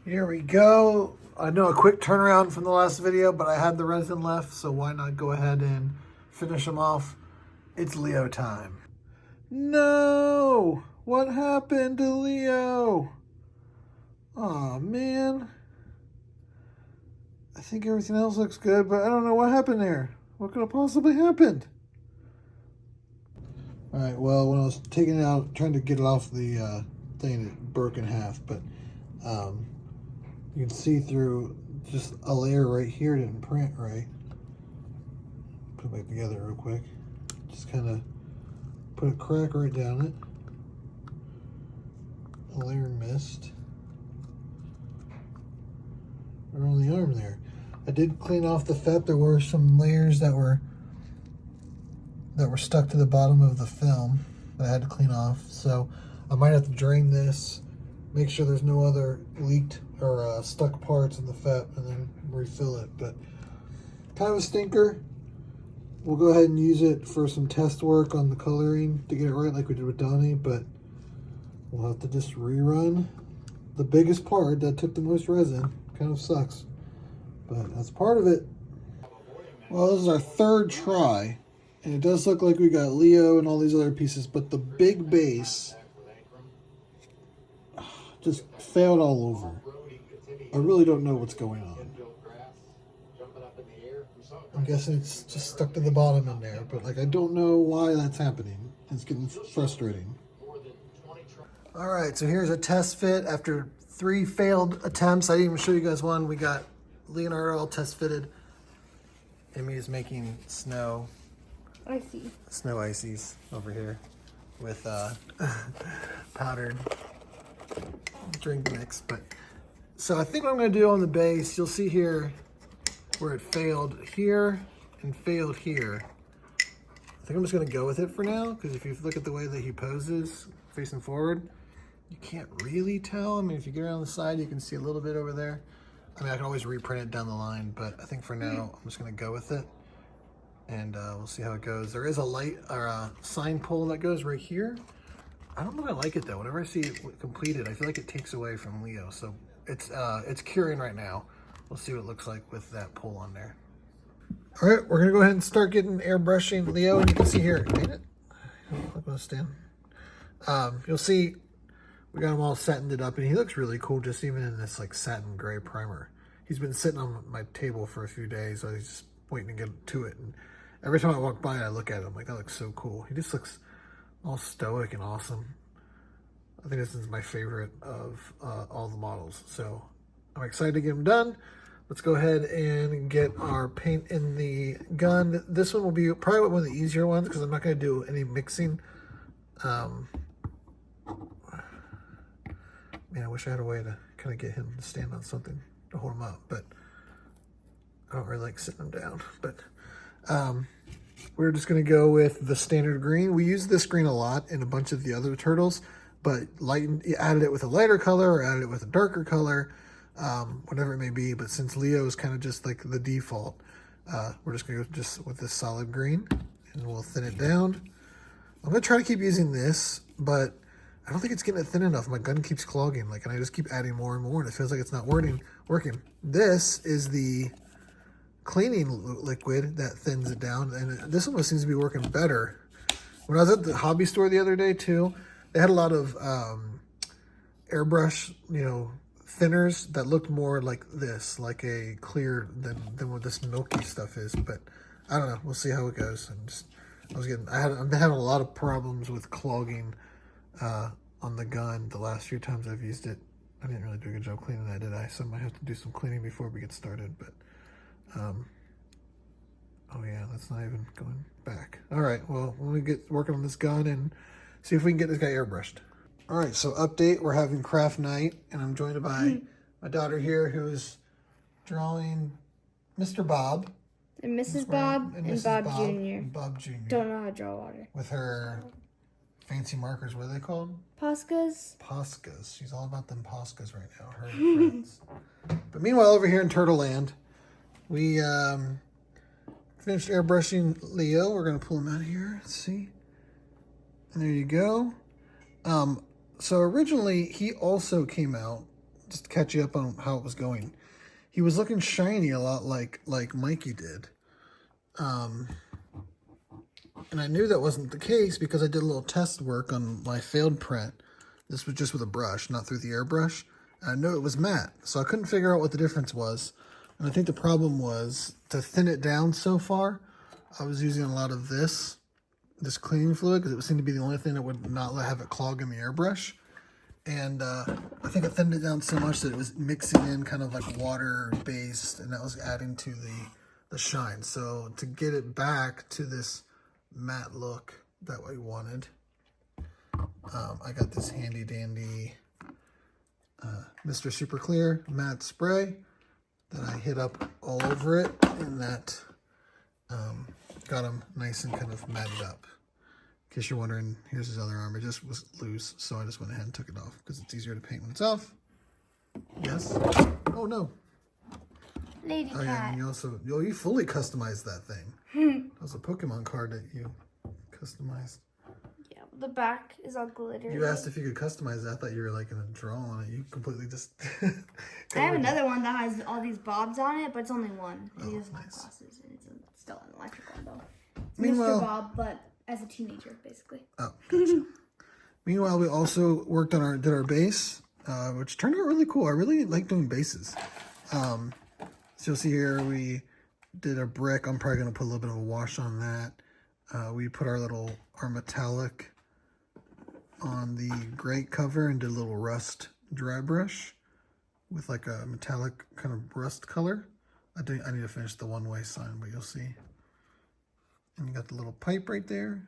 Here we go. I know a quick turnaround from the last video, but I had the resin left, so why not go ahead and finish them off. It's Leo time. No! What happened to Leo? Aw, man. I think everything else looks good, but I don't know what happened there. What could have possibly happened? Alright, well, when I was taking it out, trying to get it off the thing, it broke in half, but you can see through just a layer right here didn't print right. Put it back together real quick. Just kind of put a crack right down it. A layer missed. Around the arm there. I did clean off the FEP. There were some layers that were stuck to the bottom of the film that I had to clean off. So I might have to drain this, make sure there's no other leaked or stuck parts in the FEP, and then refill it. But kind of a stinker. We'll go ahead and use it for some test work on the coloring to get it right like we did with Donnie, but we'll have to just rerun the biggest part that took the most resin. Kind of sucks, but that's part of it. Well, this is our third try, and it does look like we got Leo and all these other pieces, but the big base just failed all over. I really don't know what's going on. I'm guessing it's just stuck to the bottom in there, but like I don't know why that's happening. It's getting frustrating. All right, so here's a test fit after 3 failed attempts. I didn't even show you guys one. We got Leonardo all test fitted. Amy is making snow ices over here with powdered drink mix. But so I think what I'm going to do on the base, you'll see here where it failed here and failed here. I think I'm just going to go with it for now, because if you look at the way that he poses facing forward, you can't really tell. I mean, if you get around the side, you can see a little bit over there. I mean, I can always reprint it down the line, but I think for now, I'm just going to go with it, and we'll see how it goes. There is a light or a sign pull that goes right here. I don't know if I like it though. Whenever I see it completed, I feel like it takes away from Leo. So it's curing right now. We'll see what it looks like with that pull on there. All right, we're gonna go ahead and start getting airbrushing Leo, and you can see here, ain't it? I'm gonna stand. You'll see we got him all satined up, and he looks really cool just even in this like satin gray primer. He's been sitting on my table for a few days, so he's just waiting to get to it. And every time I walk by, I look at him like, that looks so cool. He just looks all stoic and awesome. I think this is my favorite of all the models. So I'm excited to get him done. Let's go ahead and get our paint in the gun. This one will be probably one of the easier ones because I'm not going to do any mixing. Man, I wish I had a way to kind of get him to stand on something to hold him up, but I don't really like sitting him down. But we're just going to go with the standard green. We use this green a lot in a bunch of the other turtles, but added it with a lighter color or added it with a darker color, whatever it may be. But since Leo is kind of just like the default, we're just going to go just with this solid green, and we'll thin it down. I'm going to try to keep using this, but I don't think it's getting it thin enough. My gun keeps clogging, and I just keep adding more and more, and it feels like it's not working. This is the cleaning liquid that thins it down, and this one seems to be working better. When I was at the hobby store the other day too, they had a lot of airbrush, thinners that looked more like this, like a clear than what this milky stuff is. But I don't know. We'll see how it goes. I've been having a lot of problems with clogging on the gun the last few times I've used it. I didn't really do a good job cleaning that, did I? So I might have to do some cleaning before we get started. But oh yeah, that's not even going back. All right, well, let me get working on this gun and see if we can get this guy airbrushed. All right, so update, we're having craft night, and I'm joined by my daughter here who's drawing Mr. Bob. And Mrs. Bob and Bob Jr. Bob Jr. Don't know how to draw water. With her fancy markers, what are they called? Poscas. Poscas. She's all about them Poscas right now, her friends. But meanwhile, over here in Turtle Land, we finished airbrushing Leo. We're going to pull him out of here. Let's see. And there you go. So originally, he also came out just to catch you up on how it was going. He was looking shiny a lot like Mikey did. And I knew that wasn't the case because I did a little test work on my failed print. This was just with a brush, not through the airbrush. And I knew it was matte, so I couldn't figure out what the difference was. And I think the problem was to thin it down so far, I was using a lot of this cleaning fluid because it seemed to be the only thing that would not have it clog in the airbrush. And I think I thinned it down so much that it was mixing in kind of like water based, and that was adding to the shine. So to get it back to this matte look that we wanted, I got this handy dandy Mr. Super Clear matte spray that I hit up all over it, and that got him nice and kind of matted up. In case you're wondering, here's his other arm. It just was loose, so I just went ahead and took it off because it's easier to paint when it's off. Yes. Oh no. Lady Oh, yeah, cat. and you also, you fully customized that thing. That was a Pokemon card that you customized. Yeah, the back is all glittery. You asked if you could customize that. I thought you were like going to draw on it. You completely just... I have another one that has all these bobs on it, but it's only one. And he doesn't have nice. glasses, and it's still an electric one, though. It's Meanwhile- Mr. Bob, but as a teenager, basically. Oh, gotcha. Meanwhile, we also worked on did our base, which turned out really cool. I really like doing bases. So you'll see here, we did a brick. I'm probably going to put a little bit of a wash on that. We put our metallic on the grate cover and did a little rust dry brush with like a metallic kind of rust color. I need to finish the one-way sign, but you'll see. And you got the little pipe right there.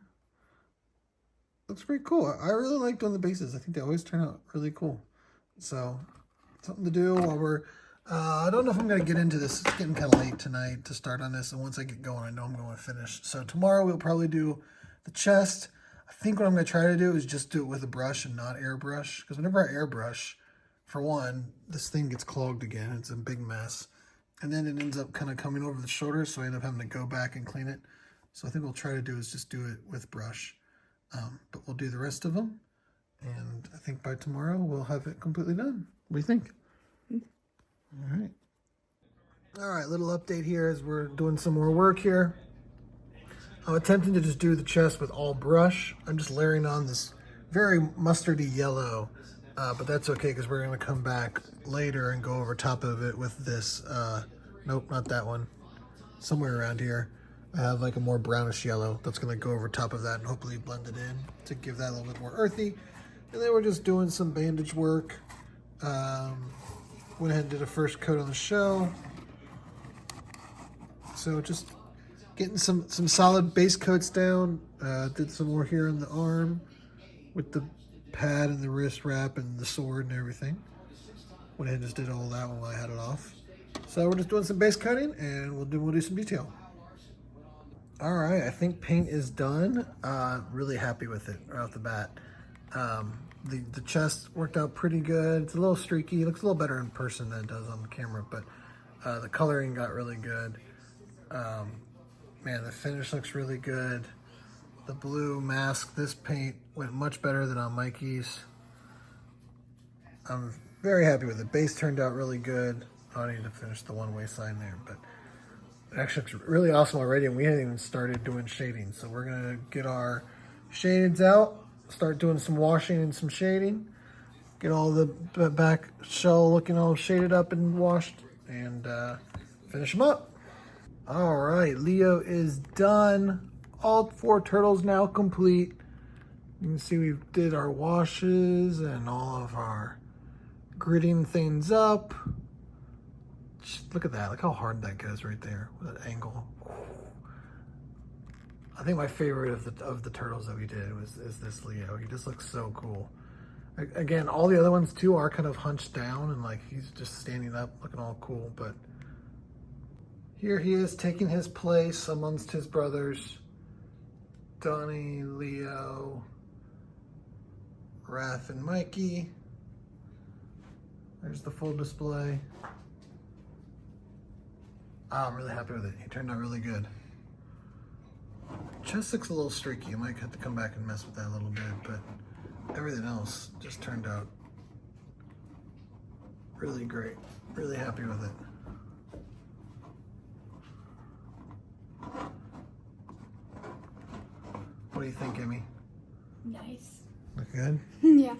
Looks pretty cool. I really like doing the bases. I think they always turn out really cool. So, something to do while we're... I don't know if I'm going to get into this. It's getting kind of late tonight to start on this. And once I get going, I know I'm going to finish. So, tomorrow we'll probably do the chest. I think what I'm going to try to do is just do it with a brush and not airbrush. Because whenever I airbrush, for one, this thing gets clogged again. It's a big mess. And then it ends up kind of coming over the shoulder. So, I end up having to go back and clean it. So I think what we'll try to do is just do it with brush. But we'll do the rest of them. And I think by tomorrow we'll have it completely done. What do you think? All right. All right, little update here as we're doing some more work here. I'm attempting to just do the chest with all brush. I'm just layering on this very mustardy yellow. But that's okay because we're going to come back later and go over top of it with this. Nope, not that one. Somewhere around here. I have like a more brownish yellow that's going to go over top of that and hopefully blend it in to give that a little bit more earthy. And then we're just doing some bandage work. Went ahead and did a first coat on the shell. So just getting some solid base coats down. Did some more here on the arm with the pad and the wrist wrap and the sword and everything. Went ahead and just did all that while I had it off. So we're just doing some base coating and we'll do some detail. All right, I think paint is done. Really happy with it right off the bat. The chest worked out pretty good. It's a little streaky. It looks a little better in person than it does on the camera, but the coloring got really good. Man, the finish looks really good. The blue mask, this paint went much better than on Mikey's. I'm very happy with it. Base turned out really good. I need to finish the one-way sign there, but it actually looks really awesome already, and we haven't even started doing shading. So we're gonna get our shades out, start doing some washing and some shading, get all the back shell looking all shaded up and washed, and finish them up. All right, Leo is done. All 4 turtles now complete. You can see we did our washes and all of our gritting things up. Look at that. Look how hard that goes right there with that angle. I think my favorite of the turtles that we did is this Leo. He just looks so cool. Again, all the other ones too are kind of hunched down and like he's just standing up looking all cool, but here he is taking his place amongst his brothers. Donnie, Leo, Raph, and Mikey. There's the full display. I'm really happy with it. He turned out really good. Chest looks a little streaky. I might have to come back and mess with that a little bit, but everything else just turned out Really great. Really happy with it. What do you think, Emmy? Nice. Look good? Yeah.